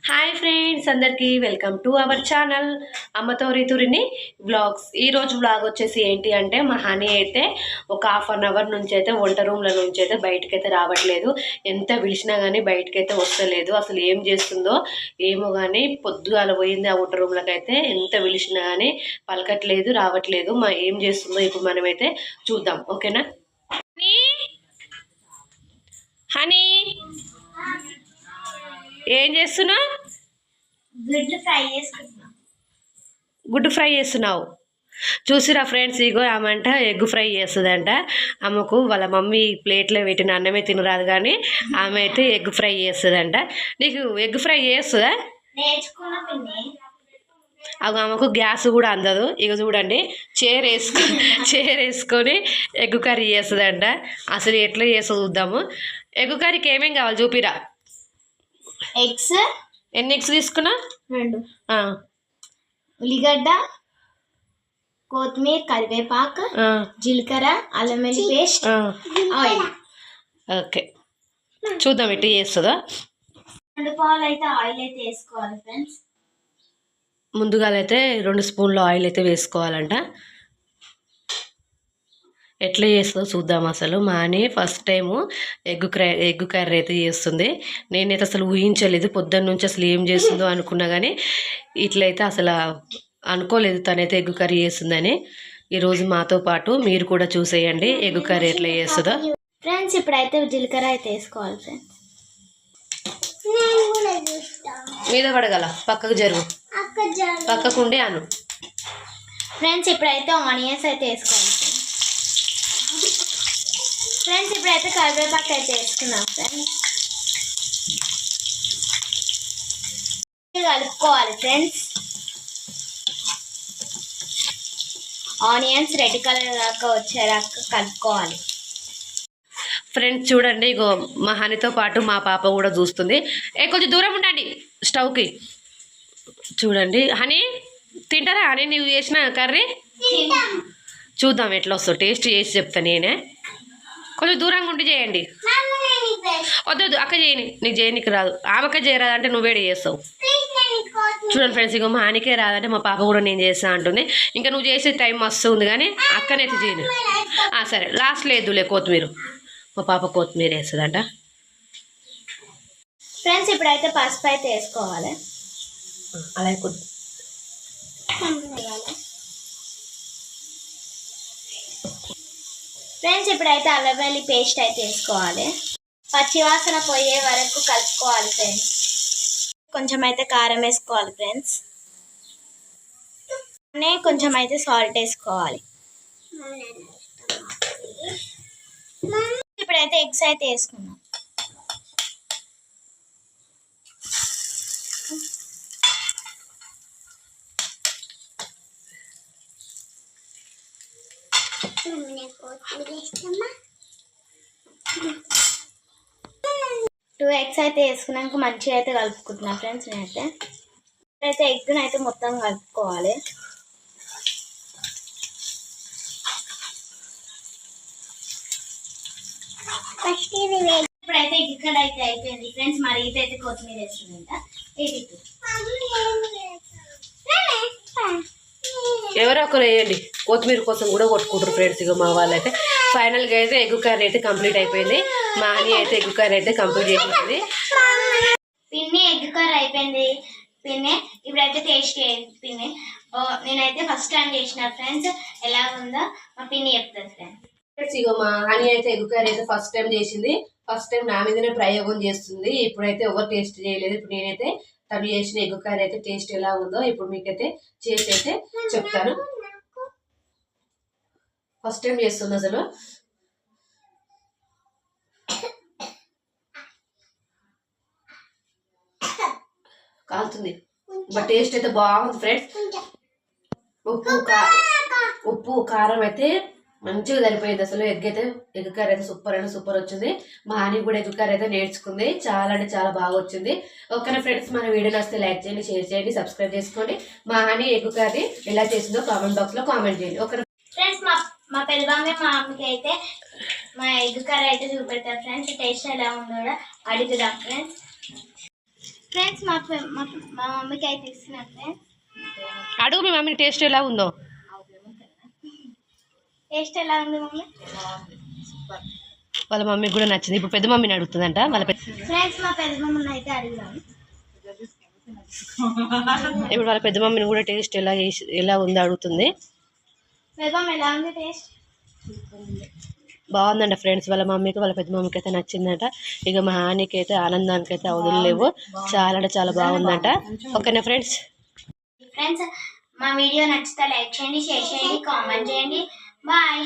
Hi friends, అందరికీ welcome to our channel అమ్మతో రితురిని blogs. ఈరోజు బ్లాగ్ వచ్చేసి ఏంటి అంటే, మా హనీ అయితే ఒక ½ నుంచి అయితే వంట రూమ్ల నుంచి అయితే బయటకైతే రావట్లేదు. ఎంత పిలిచినా కానీ బయటకైతే వస్తలేదు. అసలు ఏం చేస్తుందో ఏమో కానీ పొద్దుగాల పోయింది ఆ వంట రూమ్లకు అయితే. ఎంత పిలిచినా కానీ పలకట్లేదు, రావట్లేదు. ఏం చేస్తుందో ఇప్పుడు మనమైతే చూద్దాం. ఓకేనా హనీ, ఏం చేస్తున్నావు? గుడ్డు ఫ్రై చేస్తున్నావు. చూసిరా ఫ్రెండ్స్, ఇగో ఆమెంట ఎగ్ ఫ్రై చేస్తుందంట. ఆమెకు వాళ్ళ మమ్మీ ప్లేట్లో పెట్టిన అన్నమే తినరాదు, కానీ ఆమె అయితే ఎగ్ ఫ్రై చేస్తుందంట. నీకు ఎగ్ ఫ్రై చేస్తుందా? అవి ఆమెకు గ్యాస్ కూడా అందదు. ఇక చూడండి, చైర్ వేసుకొని ఎగ్ కర్రీ చేస్తుందంట. అసలు ఎట్లా చేస్తుందో చూద్దాము. ఎగ్ కర్రీకి ఏమేం కావాలి చూపిరా. ఎగ్స్ ఎన్ని ఎగ్స్ తీసుకున్నా? 2. ఉల్లిగడ్డ, కొత్తిమీర, కరివేపాకు, జీలకర్ర, అల్లం వెల్లుల్లి పేస్ట్, ఆయిల్. ఓకే, చూద్దాం ఎట్లా చేస్తుందో. 2 పావులు అయితే ఆయిల్ అయితే వేసుకోవాలి ఫ్రెండ్స్. ముందుగా అయితే 2 స్పూన్లు ఆయిల్ అయితే వేసుకోవాలంట. ఎట్లా చేస్తుందో చూద్దాం. అసలు మాని ఫస్ట్ టైము ఎగ్ కర్రీ అయితే చేస్తుంది. నేనైతే అసలు ఊహించలేదు. పొద్దున్న నుంచి అసలు ఏం చేస్తుందో అనుకున్నా, కానీ ఇట్లయితే అసలు అనుకోలేదు తనైతే ఎగ్ కర్రీ చేస్తుందని. ఈరోజు మాతో పాటు మీరు కూడా చూసేయండి ఎగ్ కర్రీ ఎట్లా చేస్తుందో. ఫ్రెండ్స్, ఇప్పుడైతే జీలకర్ర అయితే వేసుకోవాలి ఫ్రెండ్స్. మీద పడగల, పక్కకు జరుగు, పక్కకుండే అను. ఫ్రెండ్స్, ఇప్పుడైతే ఆనియన్స్ అయితే వేసుకోవాలి ఫ్రెండ్స్. ఇప్పుడైతే కరివేపాకు అయితే వేసుకున్నాం ఫ్రెండ్స్. కలుపుకోవాలి ఫ్రెండ్స్. ఆనియన్స్ రెడ్ కలర్ దాకా వచ్చేదాకా కలుపుకోవాలి ఫ్రెండ్స్. చూడండి, ఇగో మా హనీతో పాటు మా పాప కూడా చూస్తుంది. కొంచెం దూరం ఉండండి స్టవ్కి. చూడండి హనీ, తింటారా హనీ నువ్వు చేసిన కర్రీ? చూద్దాం ఎట్లా వస్తుందో, టేస్ట్ చేసి చెప్తా నేనే. కొంచెం దూరంగా ఉండి చేయండి. వద్దు అక్క చేయని, నీకు చేయనికి రాదు. ఆమెకే చేయరాదంటే నువ్వేడి చేస్తావు. చూడండి ఫ్రెండ్స్, ఇక మా హానికే రాదంటే మా పాప కూడా నేను చేస్తా అంటుంది. ఇంకా నువ్వు చేసే టైం మస్తు ఉంది, కానీ అక్కనైతే చేయను. సరే, లాస్ట్ లేదులే కొత్తిమీర. మా పాప కొత్తిమీర వేస్తుందంట. ఫ్రెండ్స్, ఇప్పుడైతే పసుపు అయితే వేసుకోవాలి. అలాగే ఫ్రెండ్స్, ఇప్పుడైతే అల్లం వెల్లుల్లి పేస్ట్ అయితే వేసుకోవాలి. పచ్చివాసన పోయే వరకు కలుపుకోవాలి ఫ్రెండ్స్. కొంచెం అయితే కారం వేసుకోవాలి ఫ్రెండ్స్. కొంచెం అయితే సాల్ట్ వేసుకోవాలి. ఇప్పుడైతే ఎగ్స్ అయితే వేసుకున్నాం. టూ ఎగ్స్ అయితే వేసుకున్నాక మంచిగా అయితే కలుపుకుంటున్నా ఫ్రెండ్స్. నేనైతే ఎగ్ని అయితే మొత్తం కలుపుకోవాలి. ఇప్పుడైతే ఎగ్ కర్రీ అయితే అయిపోయింది ఫ్రెండ్స్. మరి ఇదైతే కొత్తిమీర వేస్తుందంట. ఎవరో ఒకరు వేయండి. కొత్తిమీర కోసం కూడా కొట్టుకుంటారు ఫ్రెండ్స్. ఇక మా వాళ్ళు అయితే ఫైనల్గా అయితే ఎగ్ కర్రీ అయితే కంప్లీట్ అయిపోయింది. మా హనీ అయితే ఎగ్ కర్రీ అయితే కంప్లీట్ చేసింది. పిన్ని ఎగ్ కర్రీ అయిపోయింది పిన్ని. ఇప్పుడైతే టేస్ట్ పిన్ని. నేనైతే ఫస్ట్ టైం చేసిన ఫ్రెండ్స్. ఎలా ఉందో మా పిన్ని చెప్తుంది ఫ్రెండ్స్. ఇక మా హనీ అయితే ఎగ్ కర్రీ అయితే ఫస్ట్ టైం చేసింది. ఫస్ట్ టైం నా మీదనే ప్రయోగం చేస్తుంది. ఇప్పుడైతే ఎవరు టేస్ట్ చేయలేదు. ఇప్పుడు నేనైతే తను చేసిన ఎగ్ కర్రీ అయితే టేస్ట్ ఎలా ఉందో ఇప్పుడు మీకైతే చేసి అయితే చెప్తాను. ఫస్ట్ టైం చేస్తుంది అసలు. కాలుతుంది, బట్ టేస్ట్ అయితే బాగుంది ఫ్రెండ్స్. ఉప్పు కారం అయితే మంచిగా సరిపోయింది. అసలు ఎగ్ కర్రీ అయితే సూపర్ అంటే సూపర్ వచ్చింది. మా హనీ కూడా ఎగ్ కర్రీ అయితే నేర్చుకుంది. చాలా అంటే చాలా బాగా వచ్చింది. ఓకేనా ఫ్రెండ్స్, మన వీడియో నచ్చితే లైక్ చేయండి, షేర్ చేయండి, సబ్స్క్రైబ్ చేసుకోండి. మా హనీ ఎగ్ కర్రీ ఎలా చేసిందో కామెంట్ బాక్స్ లో కామెంట్ చేయండి. ఓకేనా ఫ్రెండ్స్, మా పెద్దబామ్మ మా అమ్మకి అయితే మా ఎగ్ కర్రీ అయితే చూపెడతారు ఫ్రెండ్స్. టేస్ట్ ఎలా ఉందో కూడా అడుగుదాం ఫ్రెండ్స్. ఫ్రెండ్స్ మా మమ్మీకి అయితే ఇస్తున్నా ఫ్రెండ్స్. అడుగు మీ మమ్మీ టేస్ట్ ఎలా ఉందో. టేస్ట్ ఎలా ఉంది మమ్మీ? వాళ్ళ మమ్మీకి కూడా నచ్చింది. ఇప్పుడు పెద్ద మమ్మీని అడుగుతుందంట వాళ్ళ ఫ్రెండ్స్ మా పెద్ద మమ్మీని అయితే అడుగుదాం. ఇప్పుడు వాళ్ళ పెద్ద మమ్మీని కూడా టేస్ట్ ఎలా ఉందో అడుగుతుంది. పెద్ద మమ్మీ ఎలా ఉంది టేస్ట్? బాగుందంట ఫ్రెండ్స్. వాళ్ళ మమ్మీకి వాళ్ళ పెద్ద మమ్మీకి అయితే నచ్చిందట. ఇక మా హానికి అయితే ఆనందానికి అయితే అవధులు లేవు. చాలా అంటే చాలా బాగుందంట. ఓకేనా ఫ్రెండ్స్? ఫ్రెండ్స్ మా వీడియో నచ్చితే లైక్ చేయండి, షేర్ చేయండి, కామెంట్ చేయండి. బాయ్.